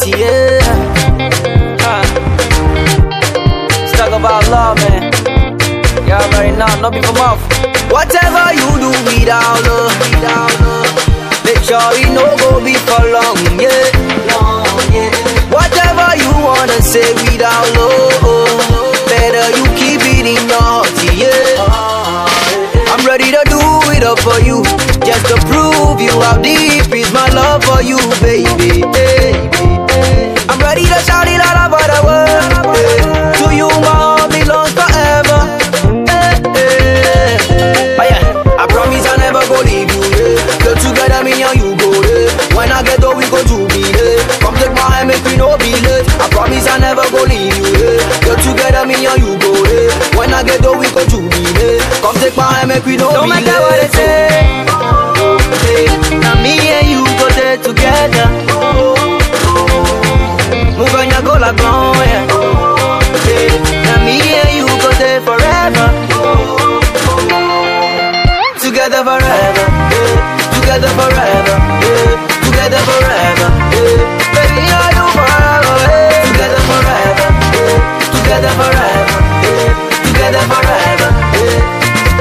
heart, yeah. Let's talk about love, man. You already know, not be for mouth. Whatever you do without love, make sure it no go be for long, yeah. Whatever you wanna say without love, better you keep it in your heart, yeah. I'm ready to do it up for you, just to prove you how deep is my love for you, baby. I'm ready to shout it all over the world. To you my heart belongs forever. Oh yeah, I promise I never go leave you. Get together me and you go. When I get there we go jubilate. Come take my hand make we no be late. I promise I never go leave you. Get together me and you go. When I get there we go jubilate. Come take my hand make we no be late. No matter what they say, now me and you go there together. Move on, you go like long, yeah. Now me and you go there forever. Together forever, together forever, together forever, baby, are you forever? Together forever, together forever, together forever.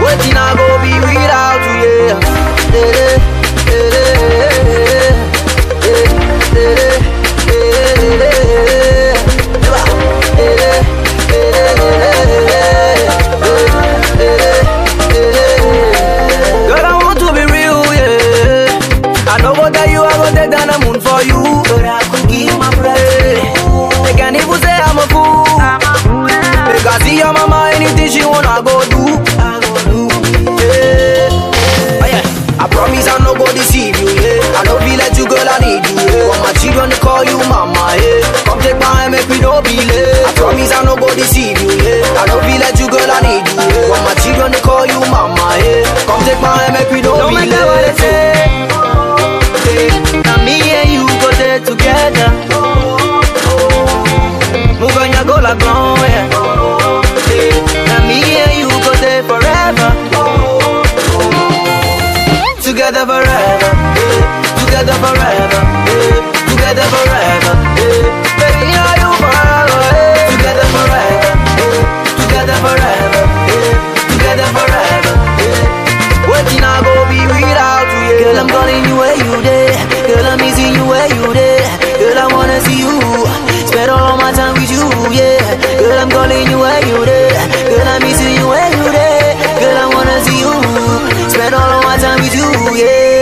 Waiting I go be without you, yeah. Girl, I want to be real, yeah. I know what that you are gonna take down the moon for you, but I could give my breath. They can't even say I'm a fool. Make I see your mama anything she wanna go do. Yeah. Oh yeah, I promise I'm not gonna deceive you, yeah. I don't feel like you, girl, I need you, yeah. Want my children to call you mama, yeah. Come take my hand, make me no be late. I promise I'm not gonna deceive you, yeah. I don't feel like you, girl, I need you, yeah. Want my children to call you mama, yeah. Come take my hand, make me no be late. No matter what they say, now me and you go there together. Move on, you go like long, yeah. Now me and you go there forever. Together forever, together forever, together forever, baby, are you forever? Together forever, together forever, together forever. Waiting I go be without you, yeah. Girl, I'm calling you where you there. Girl, I'm missing you where you there. Girl, I wanna see you, spend all of my time with you, yeah. Girl, I'm calling you where you there. Girl, I'm missing you where you there. Girl, I wanna see you, spend all of my time with you, yeah.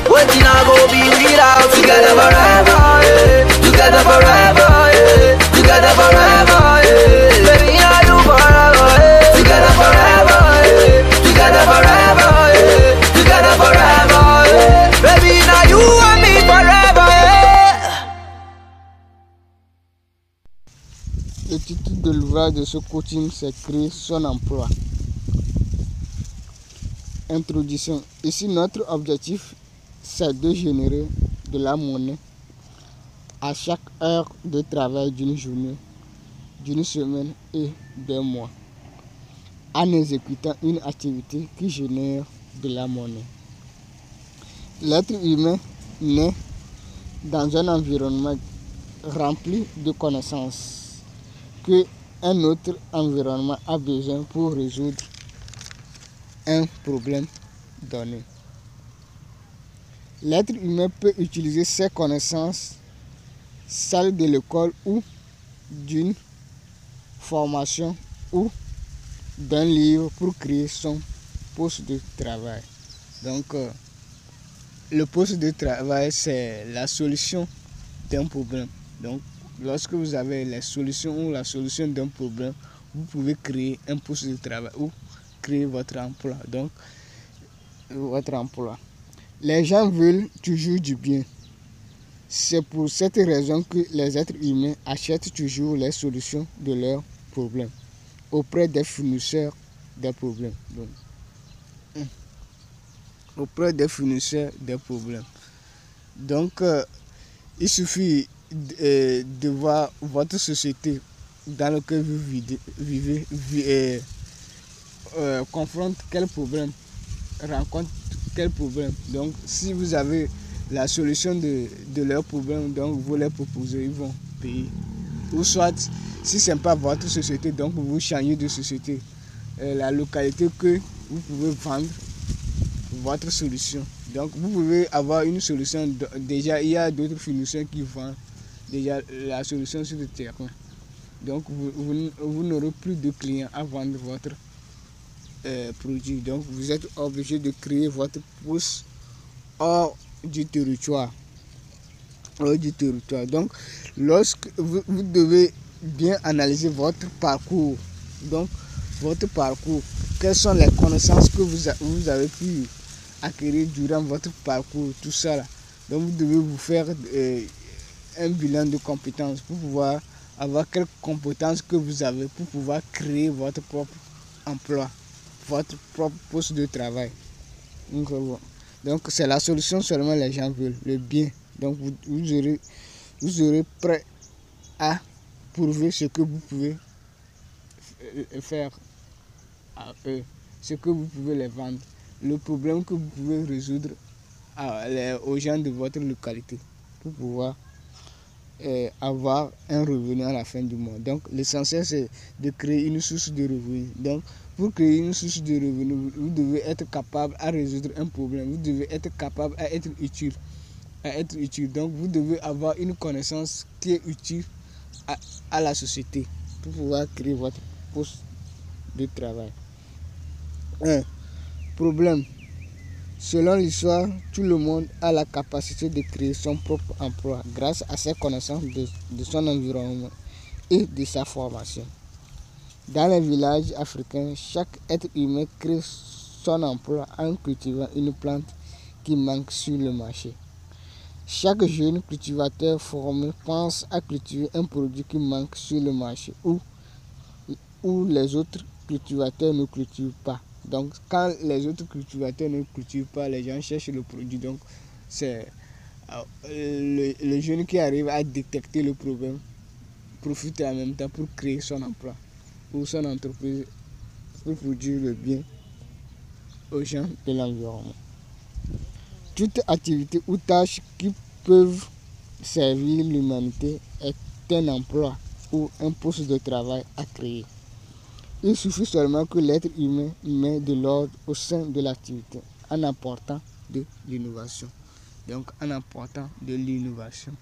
Waiting I go be without you. Together forever, yeah. Together forever, yeah. Together forever, yeah. Baby, are you forever, yeah. Together forever, yeah. Together forever, yeah. Together forever, yeah. Baby, now you and me forever, yeah. Le titre de l'ouvrage de ce coaching, c'est Créer son emploi. Introduction. Ici, notre objectif, c'est de générer de la monnaie à chaque heure de travail d'une journée, d'une semaine et d'un mois, en exécutant une activité qui génère de la monnaie. L'être humain naît dans un environnement rempli de connaissances que un autre environnement a besoin pour résoudre un problème donné. L'être humain peut utiliser ses connaissances, celles de l'école ou d'une formation ou d'un livre pour créer son poste de travail. Donc, le poste de travail, c'est la solution d'un problème. Donc, lorsque vous avez la solution ou la solution d'un problème, vous pouvez créer un poste de travail ou créer votre emploi. Donc, votre emploi. Les gens veulent toujours du bien. C'est pour cette raison que les êtres humains achètent toujours les solutions de leurs problèmes auprès des fournisseurs des problèmes. Donc, auprès des fournisseurs des problèmes. Donc, il suffit de voir votre société dans laquelle vous vivez confronte quel problème, rencontre quel problème. Donc si vous avez la solution de leurs problèmes, donc vous les proposez, ils vont payer. Ou soit, si ce n'est pas votre société, donc vous changez de société. La localité que vous pouvez vendre votre solution. Donc vous pouvez avoir une solution. Déjà, il y a d'autres financiers qui vendent déjà la solution sur le terrain. Donc vous n'aurez plus de clients à vendre votre produit. Donc vous êtes obligé de créer votre poste hors du territoire. Donc lorsque vous devez bien analyser votre parcours. Donc votre parcours, quelles sont les connaissances que vous avez pu acquérir durant votre parcours, tout ça là. Donc vous devez vous faire un bilan de compétences pour pouvoir avoir quelques compétences que vous avez pour pouvoir créer votre propre emploi, votre propre poste de travail. Donc c'est la solution seulement les gens veulent, le bien. Donc vous serez prêt à prouver ce que vous pouvez faire à eux, ce que vous pouvez les vendre, le problème que vous pouvez résoudre aux gens de votre localité pour pouvoir avoir un revenu à la fin du mois. Donc l'essentiel c'est de créer une source de revenus. Donc pour créer une source de revenus, vous devez être capable à résoudre un problème, vous devez être capable à être utile. Donc vous devez avoir une connaissance qui est utile à la société pour pouvoir créer votre poste de travail. Problème. Selon l'histoire, tout le monde a la capacité de créer son propre emploi grâce à ses connaissances de son environnement et de sa formation. Dans les villages africains, chaque être humain crée son emploi en cultivant une plante qui manque sur le marché. Chaque jeune cultivateur formé pense à cultiver un produit qui manque sur le marché où les autres cultivateurs ne cultivent pas. Donc quand les autres cultivateurs ne cultivent pas, les gens cherchent le produit. Donc c'est le jeune qui arrive à détecter le problème profite en même temps pour créer son emploi ou son entreprise pour produire le bien aux gens de l'environnement. Toute activité ou tâche qui peuvent servir l'humanité est un emploi ou un poste de travail à créer. Il suffit seulement que l'être humain mette de l'ordre au sein de l'activité en apportant de l'innovation. Donc en apportant de l'innovation.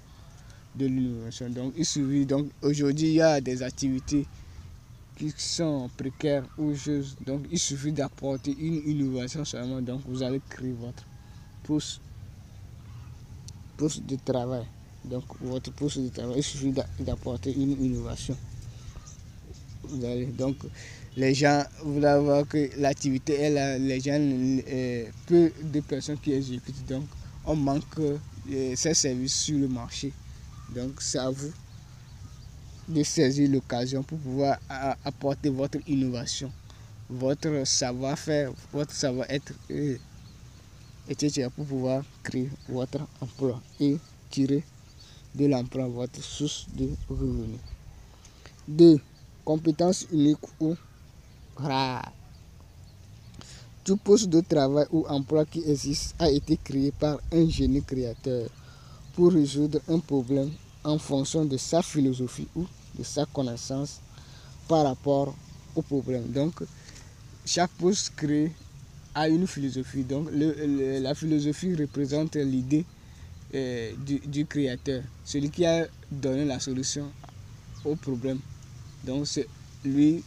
Donc il suffit, donc aujourd'hui il y a des activités qui sont précaires ou choses. Donc il suffit d'apporter une innovation seulement. Donc vous allez créer votre poste de travail. Donc votre poste de travail, il suffit d'apporter une innovation. Donc les gens, vous allez voir que l'activité est là, les gens, peu de personnes qui exécutent, donc on manque ces services sur le marché. Donc c'est à vous de saisir l'occasion pour pouvoir apporter votre innovation, votre savoir-faire, votre savoir-être, etc. pour pouvoir créer votre emploi et tirer de l'emploi votre source de revenus. 2. Compétences uniques ou rares. Tout poste de travail ou emploi qui existe a été créé par un génie créateur pour résoudre un problème en fonction de sa philosophie ou de sa connaissance par rapport au problème. Donc, chaque poste créé a une philosophie. Donc, la philosophie représente l'idée du créateur, celui qui a donné la solution au problème. Donc c'est lui,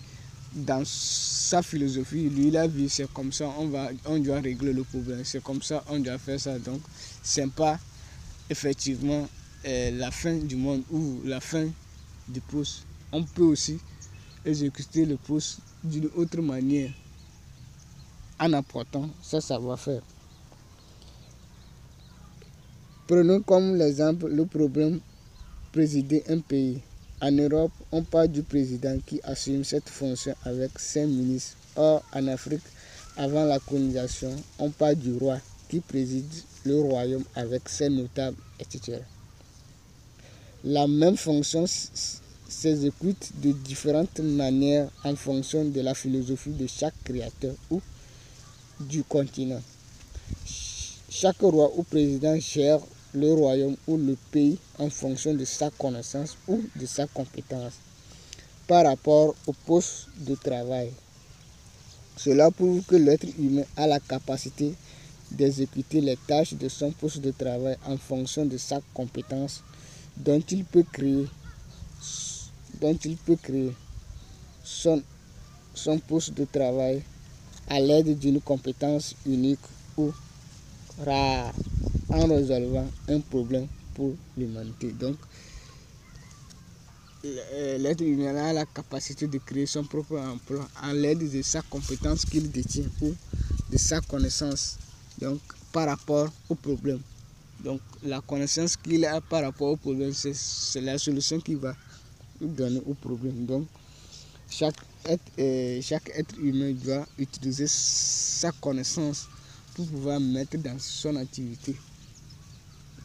dans sa philosophie, lui il a vu c'est comme ça on doit régler le problème, c'est comme ça on doit faire ça. Donc c'est pas effectivement la fin du monde ou la fin du poste. On peut aussi exécuter le poste d'une autre manière en apportant sa savoir-faire. Prenons comme l'exemple le problème présider un pays. En Europe, on parle du président qui assume cette fonction avec 5 ministres. Or, en Afrique, avant la colonisation, on parle du roi qui préside le royaume avec ses notables, etc. La même fonction s'exécute de différentes manières en fonction de la philosophie de chaque créateur ou du continent. Chaque roi ou président gère le royaume ou le pays en fonction de sa connaissance ou de sa compétence par rapport au poste de travail. Cela prouve que l'être humain a la capacité d'exécuter les tâches de son poste de travail en fonction de sa compétence dont il peut créer son poste de travail à l'aide d'une compétence unique ou rare en résolvant un problème pour l'humanité. Donc, l'être humain a la capacité de créer son propre emploi à l'aide de sa compétence qu'il détient ou de sa connaissance, donc par rapport au problème. Donc la connaissance qu'il a par rapport au problème, c'est la solution qu'il va nous donner au problème. Donc chaque être humain doit utiliser sa connaissance pour pouvoir mettre dans son activité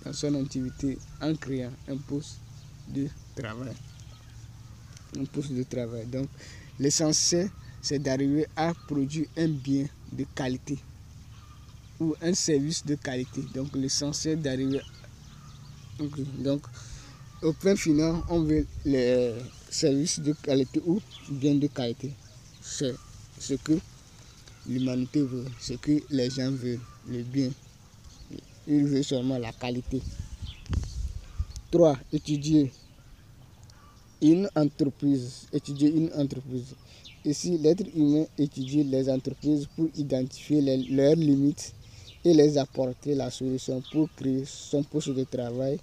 en créant un poste de travail. Donc l'essentiel, c'est d'arriver à produire un bien de qualité ou un service de qualité. Donc l'essentiel d'arriver. Donc au point final, on veut les services de qualité ou bien de qualité. C'est ce que l'humanité veut, ce que les gens veulent, le bien. Ils veulent seulement la qualité. 3. Étudier une entreprise. Ici, l'être humain étudie les entreprises pour identifier leurs limites et les apporter la solution pour créer son poste de travail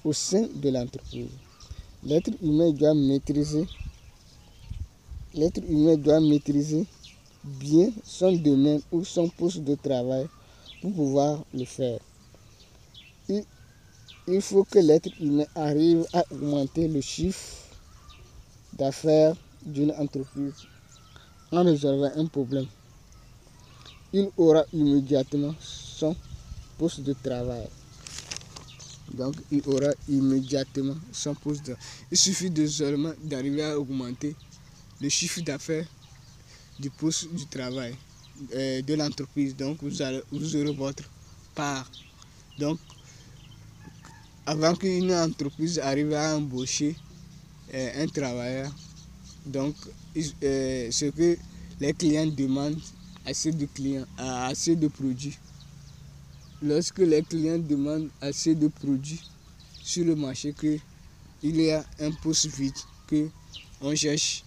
au sein de l'entreprise. L'être humain doit maîtriser bien son domaine ou son poste de travail pour pouvoir le faire. Il faut que l'être humain arrive à augmenter le chiffre d'affaires d'une entreprise en résolvant un problème. Il aura immédiatement son poste de travail. Donc, il aura immédiatement son poste de travail. Il suffit seulement d'arriver à augmenter le chiffre d'affaires du poste du travail de l'entreprise. Donc, vous aurez votre part. Donc, avant qu'une entreprise arrive à embaucher un travailleur, donc ce que les clients demandent, assez de produits. Lorsque les clients demandent assez de produits sur le marché, qu'il y a un poste vide, qu'on cherche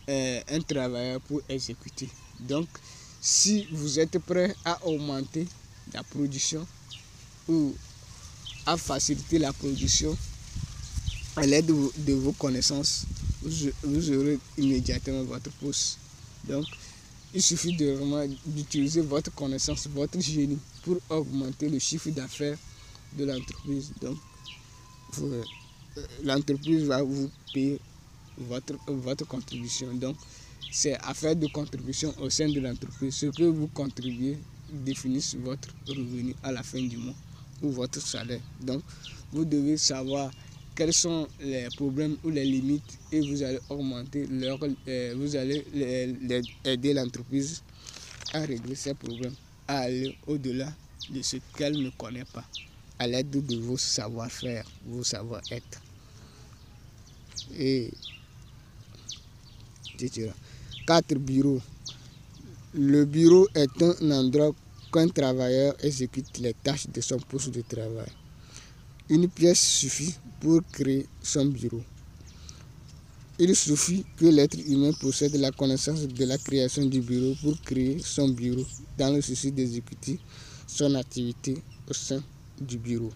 un travailleur pour exécuter. Donc, si vous êtes prêt à augmenter la production ou à faciliter la production à l'aide de vos connaissances, vous aurez immédiatement votre poste. Donc, il suffit d'utiliser votre connaissance, votre génie pour augmenter le chiffre d'affaires de l'entreprise. Donc, l'entreprise va vous payer votre contribution. Donc, c'est affaire de contribution au sein de l'entreprise. Ce que vous contribuez définisse votre revenu à la fin du mois ou votre salaire. Donc, vous devez savoir quels sont les problèmes ou les limites et vous allez augmenter vous allez aider l'entreprise à régler ces problèmes, à aller au-delà de ce qu'elle ne connaît pas, à l'aide de vos savoir-faire, vos savoir-être. Et 4. Bureau. Le bureau est un endroit qu'un travailleur exécute les tâches de son poste de travail. Une pièce suffit pour créer son bureau. Il suffit que l'être humain possède la connaissance de la création du bureau pour créer son bureau dans le souci d'exécuter son activité au sein du bureau.